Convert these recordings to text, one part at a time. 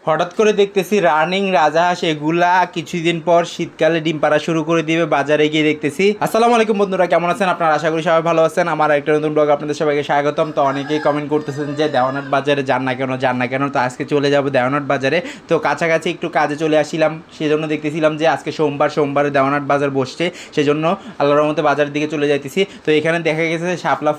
হঠাৎ করে দেখতেছি রানিং রাজহাঁস এগুলা কিছুদিন পর শীতকালে ডিম পাড়া শুরু করে দিবে। বাজারে গিয়ে দেখতেছি। আসসালামু আলাইকুম বন্ধুরা, কেমন আছেন আপনারা? আশা করি সবাই ভালো আছেন। আমার একটা নতুন ব্লগ আপনাদের সবাইকে স্বাগতম। তো অনেকেই কমেন্ট করতেছেন যে দেওয়ানহাট বাজারে যান না কেন। তো আজকে চলে যাব দেওয়ানহাট বাজারে। তো কাছাকাছি একটু কাজে চলে আসছিলাম, সেজন্য দেখতেছিলাম যে আজকে সোমবারে দেওয়ানহাট বাজার বসছে, সেজন্য আল্লাহর রহমতে বাজারের দিকে চলে যাইতেছি। তো এখানে দেখা গেছে শাপলা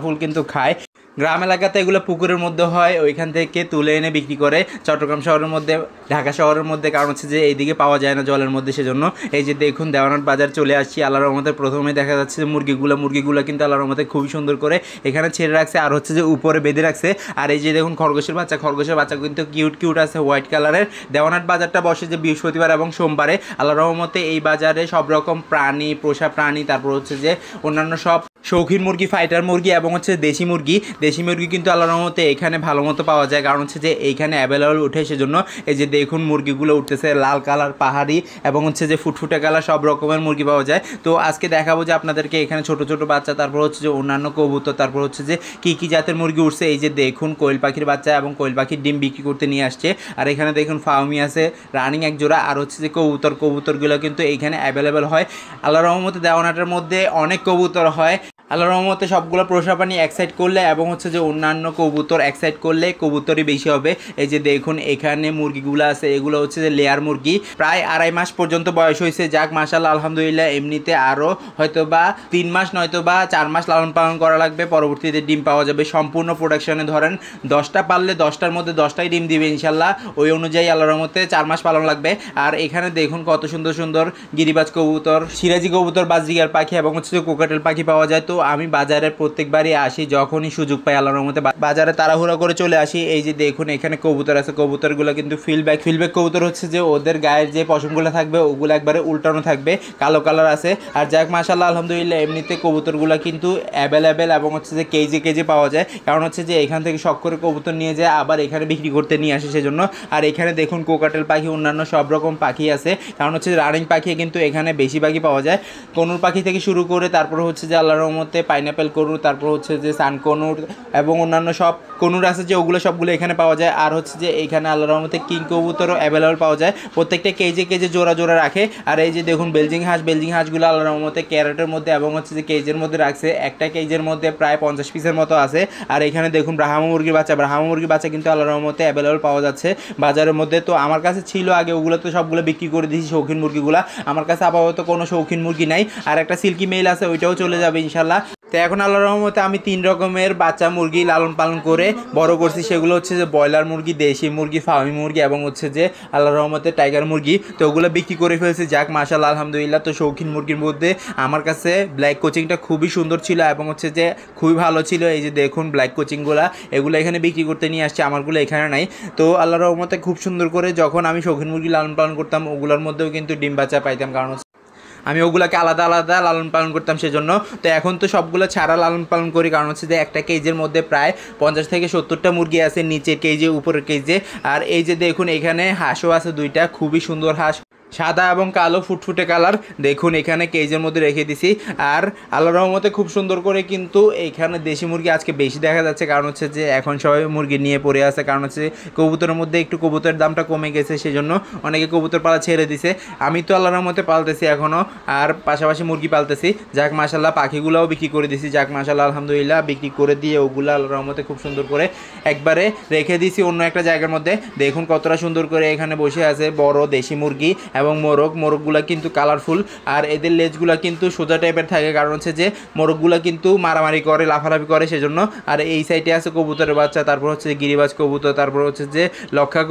ফুল কিন্তু খায়। গ্রাম এলাকাতে এগুলো পুকুরের মধ্যে হয়, ওইখান থেকে তুলে এনে বিক্রি করে চট্টগ্রাম শহরের মধ্যে, ঢাকা শহরের মধ্যে, কারণ হচ্ছে যে এইদিকে পাওয়া যায় না জলের মধ্যে। সেজন্য এই যে দেখুন দেওয়ানহাট বাজার চলে আসছি। আল্লাহর রহমতে প্রথমে দেখা যাচ্ছে যে মুরগিগুলো কিন্তু আল্লাহর রহমতে খুবই সুন্দর করে এখানে ছেড়ে রাখছে, আর হচ্ছে যে উপরে বেঁধে রাখছে। আর এই যে দেখুন খরগোশের বাচ্চা কিন্তু কিউট আছে, হোয়াইট কালারের। দেওয়ানহাট বাজারটা বসে যে বৃহস্পতিবার এবং সোমবারে। আল্লাহর রহমতে এই বাজারে সব রকম প্রাণী, পোষা প্রাণী, তারপর হচ্ছে যে অন্যান্য সব শৌখিন মুরগি, ফাইটার মুরগি এবং হচ্ছে দেশি মুরগি কিন্তু আল্লাহর রহমতে এখানে ভালো মতো পাওয়া যায়, কারণ হচ্ছে যে এইখানে অ্যাভেলেবল উঠে। সেজন্য এই যে দেখুন মুরগিগুলো উঠতেছে, লাল কালার, পাহাড়ি এবং হচ্ছে যে ফুটফুটে কালার, সব রকমের মুরগি পাওয়া যায়। তো আজকে দেখাবো যে আপনাদেরকে এখানে ছোট বাচ্চা, তারপর হচ্ছে যে অন্যান্য কবুতর, তারপর হচ্ছে যে কী জাতের মুরগি উঠছে। এই যে দেখুন কোয়েল পাখির বাচ্চা এবং কোয়েল পাখির ডিম বিক্রি করতে নিয়ে আসছে। আর এখানে দেখুন ফাউমি আছে রানিং এক জোড়া, আর হচ্ছে যে কবুতরগুলো কিন্তু এইখানে অ্যাভেলেবেল হয়। আল্লাহর রহমতে দেওয়ানহাটের মধ্যে অনেক কবুতর হয়। আল্লাহর রহমতে সবগুলো পোষা প্রাণী এক সাইড করলে এবং হচ্ছে যে অন্যান্য কবুতর এক সাইড করলে কবুতরই বেশি হবে। এই যে দেখুন এখানে মুরগিগুলো আছে, এগুলো হচ্ছে যে লেয়ার মুরগি, প্রায় 2.5 মাস পর্যন্ত বয়স হয়েছে। যাক মাশাআল্লাহ, আলহামদুলিল্লাহ। এমনিতে আরও হয়তো বা 3 মাস নয়তো বা 4 মাস লালন পালন করা লাগবে, পরবর্তীতে ডিম পাওয়া যাবে। সম্পূর্ণ প্রোডাকশনে ধরেন 10টা পারলে 10টার মধ্যে 10টাই ডিম দিবে ইনশাল্লাহ। ওই অনুযায়ী আল্লাহর রহমতে 4 মাস পালন লাগবে। আর এখানে দেখুন কত সুন্দর গিরিবাজ কবুতর, সিরাজি কবুতর, বাজরিগার পাখি এবং হচ্ছে যে কোকাটেল পাখি পাওয়া যায়। তো আমি বাজারে প্রত্যেকবারই আসি, যখনই সুযোগ পাই আল্লাহর রহমতে বাজারে তাড়াহুড়া করে চলে আসি। এই যে দেখুন এখানে কবুতর আছে, কবুতরগুলো কিন্তু ফিলব্যাক কবুতর হচ্ছে যে ওদের গায়ের যে পশমগুলো থাকবে ওগুলো একবারে উল্টানো থাকবে, কালো কালার আছে। আর যাক মাশাআল্লাহ, আলহামদুলিল্লাহ। এমনিতে কবুতরগুলো কিন্তু অ্যাভেলেবেল এবং হচ্ছে যে কেজি পাওয়া যায়, কারণ হচ্ছে যে এখান থেকে শখ করে কবুতর নিয়ে যায় আবার এখানে বিক্রি করতে নিয়ে আসে, সেজন্য। আর এখানে দেখুন কোকাটেল পাখি, অন্যান্য সব রকম পাখি আছে, কারণ হচ্ছে রানিং পাখি কিন্তু এখানে বেশিরভাগই পাওয়া যায়। কনুর পাখি থেকে শুরু করে তারপর হচ্ছে যে আল্লাহর রহমতে পাইনাপেল কনুর, তারপর হচ্ছে যে সান কনুর এবং অন্যান্য সব কনুর আছে যে ওগুলো সবগুলো এখানে পাওয়া যায়। আর হচ্ছে যে এখানে আল্লাহর রহমতে কিং কবুতরও অ্যাভেলেবল পাওয়া যায়, প্রত্যেকটা কেজে জোড়া রাখে। আর এই যে দেখুন বেলজিং হাঁসগুলো আল্লাহর রহমতে ক্যারেটের মধ্যে এবং হচ্ছে যে কেজের মধ্যে রাখছে। একটা কেজের মধ্যে প্রায় 50 পিসের মতো আছে। আর এখানে দেখুন ব্রাহ্মা মুরগির বাচ্চা কিন্তু আল্লাহর রহমতে অ্যাভেলেবল পাওয়া যাচ্ছে বাজারের মধ্যে। তো আমার কাছে ছিল আগে, ওগুলো তো সবগুলো বিক্রি করে দিয়েছি, শৌখিন মুরগিগুলো। আমার কাছে আপাতত কোনো শৌখিন মুরগি নাই। আর একটা সিল্কি মেইল আছে, ওইটাও চলে যাবে ইনশাল্লাহ। তো এখন আল্লাহর রহমতে আমি 3 রকমের বাচ্চা মুরগি লালন পালন করে বড় করছি। সেগুলো হচ্ছে যে ব্রয়লার মুরগি, দেশি মুরগি, ফার্মি মুরগি এবং হচ্ছে যে আল্লাহর রহমতে টাইগার মুরগি। তো ওগুলো বিক্রি করে ফেলছি, যাক মাশাআল্লাহ, আলহামদুলিল্লাহ। তো শৌখিন মুরগির মধ্যে আমার কাছে ব্ল্যাক কোচিংটা খুবই সুন্দর ছিল এবং হচ্ছে যে খুবই ভালো ছিল। এই যে দেখুন ব্ল্যাক কোচিংগুলো, এগুলো এখানে বিক্রি করতে নিয়ে আসছে, আমারগুলো এখানে নাই। তো আল্লাহর রহমতে খুব সুন্দর করে যখন আমি শৌখিন মুরগি লালন পালন করতাম, ওগুলোর মধ্যেও কিন্তু ডিম বাচ্চা পাইতাম, কারণ আমি ওগুলাকে আলাদা লালন পালন করতাম, সেজন্য। তো এখন তো সবগুলো ছাড়া লালন পালন করি, কারণ হচ্ছে যে একটা কেজের মধ্যে প্রায় 50 থেকে 70টা মুরগি আছে, নিচের কেজে উপরের কেজে। আর এই যে দেখুন এখানে হাঁসও আছে 2টা, খুবই সুন্দর হাঁস, সাদা এবং কালো ফুটফুটে কালার। দেখুন এখানে কেজের মধ্যে রেখে দিছি। আর আল্লাহর রহমতে খুব সুন্দর করে কিন্তু এইখানে দেশি মুরগি আজকে বেশি দেখা যাচ্ছে, কারণ হচ্ছে যে এখন সবাই মুরগি নিয়ে পড়ে আছে, কারণ হচ্ছে কবুতরের মধ্যে একটু কবুতরের দামটা কমে গেছে, সেজন্য অনেকে কবুতর পালা ছেড়ে দিছে। আমি তো আল্লাহর রহমতে পালতেছি এখনও, আর পাশাপাশি মুরগি পালতেছি। যাক মাশাআল্লাহ, পাখিগুলোও বিক্রি করে দিছি, যাক মাশাআল্লাহ, আলহামদুলিল্লাহ। বিক্রি করে দিয়ে ওগুলো আল্লাহর রহমতে খুব সুন্দর করে একবারে রেখে দিছি অন্য একটা জায়গার মধ্যে। দেখুন কতটা সুন্দর করে এখানে বসে আছে বড় দেশি মুরগি এবং মোরগগুলা কিন্তু কালারফুল। আর এদের লেজগুলা কিন্তু সোজা টাইপের থাকে, কারণ হচ্ছে যে মোরগগুলা কিন্তু মারামারি করে, লাফালাফি করে, সেজন্য। আর এই সাইডে আছে কবুতরের বাচ্চা, তারপর হচ্ছে গিরিবাজ কবুতর, তারপর হচ্ছে যে লক্ষা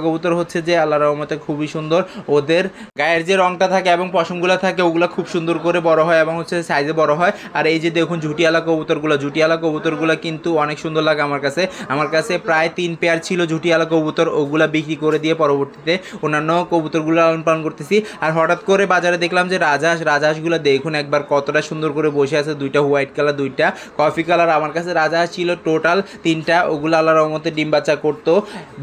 কবুতর হচ্ছে যে আল্লাহর রহমতে খুবই সুন্দর। ওদের গায়ের যে রংটা থাকে এবং পশমগুলো থাকে ওগুলো খুব সুন্দর করে বড় হয় এবং হচ্ছে সাইজে বড় হয়। আর এই যে দেখুন জুটিয়ালা কবুতরগুলো কিন্তু অনেক সুন্দর লাগে আমার কাছে প্রায় 3 পেয়ার ছিল জুটিয়ালা কবুতর, ওগুলা বিক্রি করে দিয়ে পরবর্তীতে অন্যান্য কবুতরগুলো লালন পালন করতেছি। আর হঠাৎ করে বাজারে দেখলাম যে রাজহাঁসগুলো দেখুন একবার কতটা সুন্দর করে বসে আছে, দুইটা হোয়াইট কালার, দুইটা কফি কালার। আমার কাছে রাজহাঁস ছিল টোটাল 3টা, ওগুলো আল্লাহর রহমতে ডিম বাচ্চা করতো,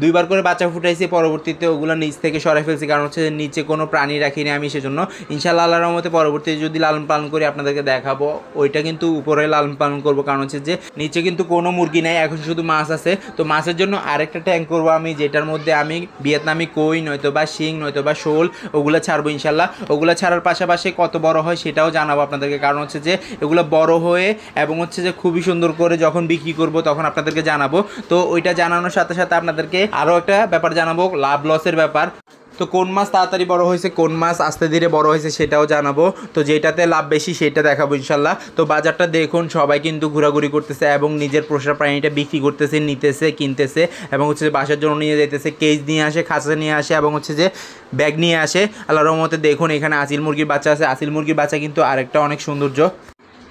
2বার করে বাচ্চা ফুটাইছি, পরবর্তীতে ওগুলো নিচ থেকে সরাই ফেলছি, কারণ হচ্ছে নিচে কোনো প্রাণী রাখিনি আমি, সেজন্য ইনশাআল্লাহ আল্লাহর রহমতে পরবর্তীতে যদি লালন পালন করি আপনাদেরকে দেখাবো। ওইটা কিন্তু উপরে লালন পালন করবো, কারণ হচ্ছে যে নিচে কিন্তু কোনো মুরগি নাই, এখন শুধু মাছ আছে। তো মাছের জন্য আরেকটা ট্যাঙ্ক করবো আমি, যেটার মধ্যে আমি ভিয়েতনামি কই নয়তো বা শিং নয়তো বা শোল ওগুলো ছাড়বো ইনশাল্লাহ। ওগুলো ছাড়ার পাশাপাশি কত বড় হয় সেটাও জানাবো আপনাদেরকে, কারণ হচ্ছে যে এগুলো বড় হয়ে এবং হচ্ছে যে খুবই সুন্দর করে যখন বিক্রি করব তখন আপনাদেরকে জানাবো। তো ওইটা জানানোর সাথে সাথে আপনাদেরকে আরও একটা ব্যাপার জানাবো, লাভ লসের ব্যাপার। তো কোন মাছ তাড়াতাড়ি বড় হয়েছে, কোন মাছ আস্তে ধীরে বড় হয়েছে সেটাও জানাবো। তো যেটাতে লাভ বেশি সেটা দেখাবো ইনশাল্লাহ। তো বাজারটা দেখুন সবাই কিন্তু ঘোরাঘুরি করতেছে এবং নিজের পোষা প্রাণীটা বিক্রি করতেছে, নিতেছে, কিনতেছে এবং হচ্ছে যে বাসার জন্য নিয়ে যেতেছে, কেজ নিয়ে আসে, খাঁচা নিয়ে আসে এবং হচ্ছে যে ব্যাগ নিয়ে আসে। আল্লাহর রহমতে দেখুন এখানে আসিল মুরগির বাচ্চা আছে, আসিল মুরগির বাচ্চা কিন্তু আরেকটা অনেক সৌন্দর্য।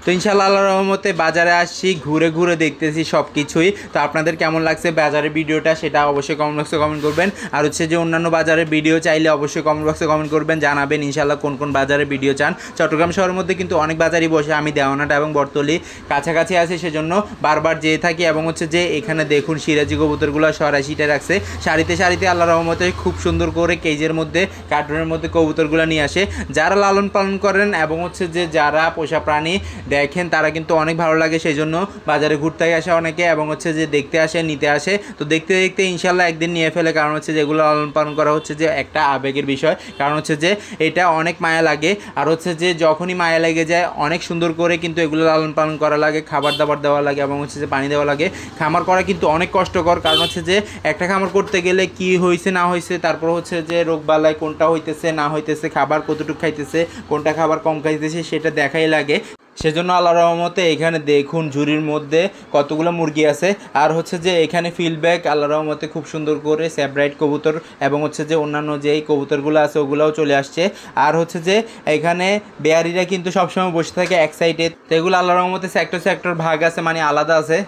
তো ইনশাআল্লাহ আল্লাহর রহমতে বাজারে আসছি, ঘুরে ঘুরে দেখতেছি সব কিছুই। তো আপনাদের কেমন লাগছে বাজারের ভিডিওটা সেটা অবশ্যই কমেন্ট বক্সে কমেন্ট করবেন। আর হচ্ছে যে অন্যান্য বাজারের ভিডিও চাইলে অবশ্যই কমেন্ট বক্সে কমেন্ট করবেন, জানাবেন ইনশাআল্লাহ কোন কোন বাজারের ভিডিও চান। চট্টগ্রাম শহরের মধ্যে কিন্তু অনেক বাজারই বসে, আমি দেওয়ানাটা এবং বর্তলি কাছাকাছি আছি সেজন্য বারবার যেয়ে থাকি। এবং হচ্ছে যে এখানে দেখুন সিরাজি কবুতরগুলো সরাসিটা রাখছে সারিতে সারিতে, আল্লাহর রহমতে খুব সুন্দর করে কেজের মধ্যে কার্টুনের মধ্যে কবুতরগুলো নিয়ে আসে। যারা লালন পালন করেন এবং হচ্ছে যে যারা পোষা প্রাণী দেখেন তারা কিন্তু অনেক ভালো লাগে, সেই জন্য বাজারে ঘুরতে আসে অনেকে এবং হচ্ছে যে দেখতে আসে, নিতে আসে। তো দেখতে দেখতে ইনশাল্লাহ একদিন নিয়ে ফেলে, কারণ হচ্ছে যেগুলো লালন পালন করা হচ্ছে যে একটা আবেগের বিষয়, কারণ হচ্ছে যে এটা অনেক মায়া লাগে। আর হচ্ছে যে যখনই মায়া লেগে যায় অনেক সুন্দর করে কিন্তু এগুলো লালন পালন করা লাগে, খাবার দাবার দেওয়া লাগে এবং হচ্ছে যে পানি দেওয়া লাগে। খামার করা কিন্তু অনেক কষ্টকর, কারণ হচ্ছে যে একটা খামার করতে গেলে কি হয়েছে না হয়েছে, তারপর হচ্ছে যে রোগবালাই কোনটা হইতেছে না হইতেছে, খাবার কতটুকু খাইতেছে, কোনটা খাবার কম খাইতেছে সেটা দেখাই লাগে। সেজন্য আল্লাহর রহমতে এখানে দেখুন ঝুড়ির মধ্যে কতগুলো মুরগি আছে। আর হচ্ছে যে এখানে ফিল্ডব্যাক আল্লাহর রহমতে খুব সুন্দর করে সেপারেট কবুতর এবং হচ্ছে যে অন্যান্য যেই কবুতরগুলো আছে ওগুলোও চলে আসছে। আর হচ্ছে যে এখানে বেয়ারিরা কিন্তু সবসময় বসে থাকে এক সাইডে, তো এগুলো আল্লাহর রহমতে সেক্টর ভাগ আছে, মানে আলাদা আছে।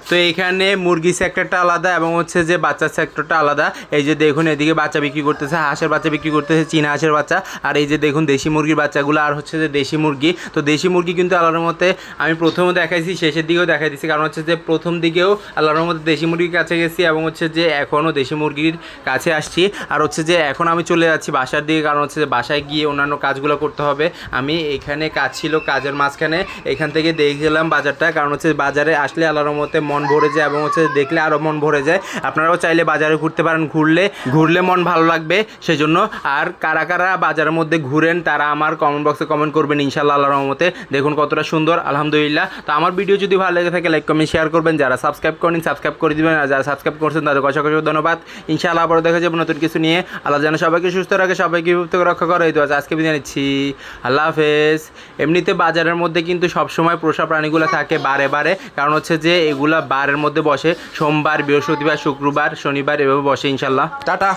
তো এইখানে মুরগি সেক্টরটা আলাদা এবং হচ্ছে যে বাচ্চার সেক্টরটা আলাদা। এই যে দেখুন এদিকে বাচ্চা বিক্রি করতেছে, হাঁসের বাচ্চা বিক্রি করতেছে, চীনা হাঁসের বাচ্চা। আর এই যে দেখুন দেশি মুরগির বাচ্চাগুলো, আর হচ্ছে যে দেশি মুরগি। তো দেশি মুরগি কিন্তু আল্লাহর মতে আমি প্রথমে দেখাইছি, শেষের দিকেও দেখাই দিচ্ছি, কারণ হচ্ছে যে প্রথম দিকেও আল্লাহর মতে দেশি মুরগির কাছে গেছি এবং হচ্ছে যে এখনও দেশি মুরগির কাছে আসছি। আর হচ্ছে যে এখন আমি চলে যাচ্ছি বাসার দিকে, কারণ হচ্ছে যে বাসায় গিয়ে অন্যান্য কাজগুলো করতে হবে। আমি এখানে কাজ ছিল, কাজের মাঝখানে এখান থেকে দেখলাম বাজারটা, কারণ হচ্ছে বাজারে আসলে আল্লাহর মতে মন ভরে যায় এবং হচ্ছে দেখলে আরও মন ভরে যায়। আপনারাও চাইলে বাজারে ঘুরতে পারেন, ঘুরলে মন ভালো লাগবে সেজন্য। আর কারা কারা বাজারের মধ্যে ঘুরেন তারা আমার কমেন্ট বক্সে কমেন্ট করবেন ইনশাআল্লাহ আল্লাহর রহমতে। দেখুন কতটা সুন্দর, আলহামদুলিল্লাহ। তো আমার ভিডিও যদি ভালো লেগে থাকে লাইক কমেন্ট শেয়ার করবেন, যারা সাবস্ক্রাইব করেন সাবস্ক্রাইব করে দিবেন, আর যারা সাবস্ক্রাইব করছেন তাদের অসংখ্য ধন্যবাদ। ইনশাআল্লাহ আবারও দেখা যাবে নতুন কিছু নিয়ে। আল্লাহ যেন সবাইকে সুস্থ রাখে, সবাইকে বিপদ থেকে রক্ষা করে। এই তো আজকে বিদায় নিচ্ছি, আল্লাহ হাফেজ। এমনিতে বাজারের মধ্যে কিন্তু সবসময় পোষা প্রাণীগুলো থাকে বারে বারে, কারণ হচ্ছে যে এগুলা বারের মধ্যে বসে, সোমবার, বৃহস্পতিবার, শুক্রবার, শনিবার এভাবে বসে ইনশাল্লাহ। টাটা।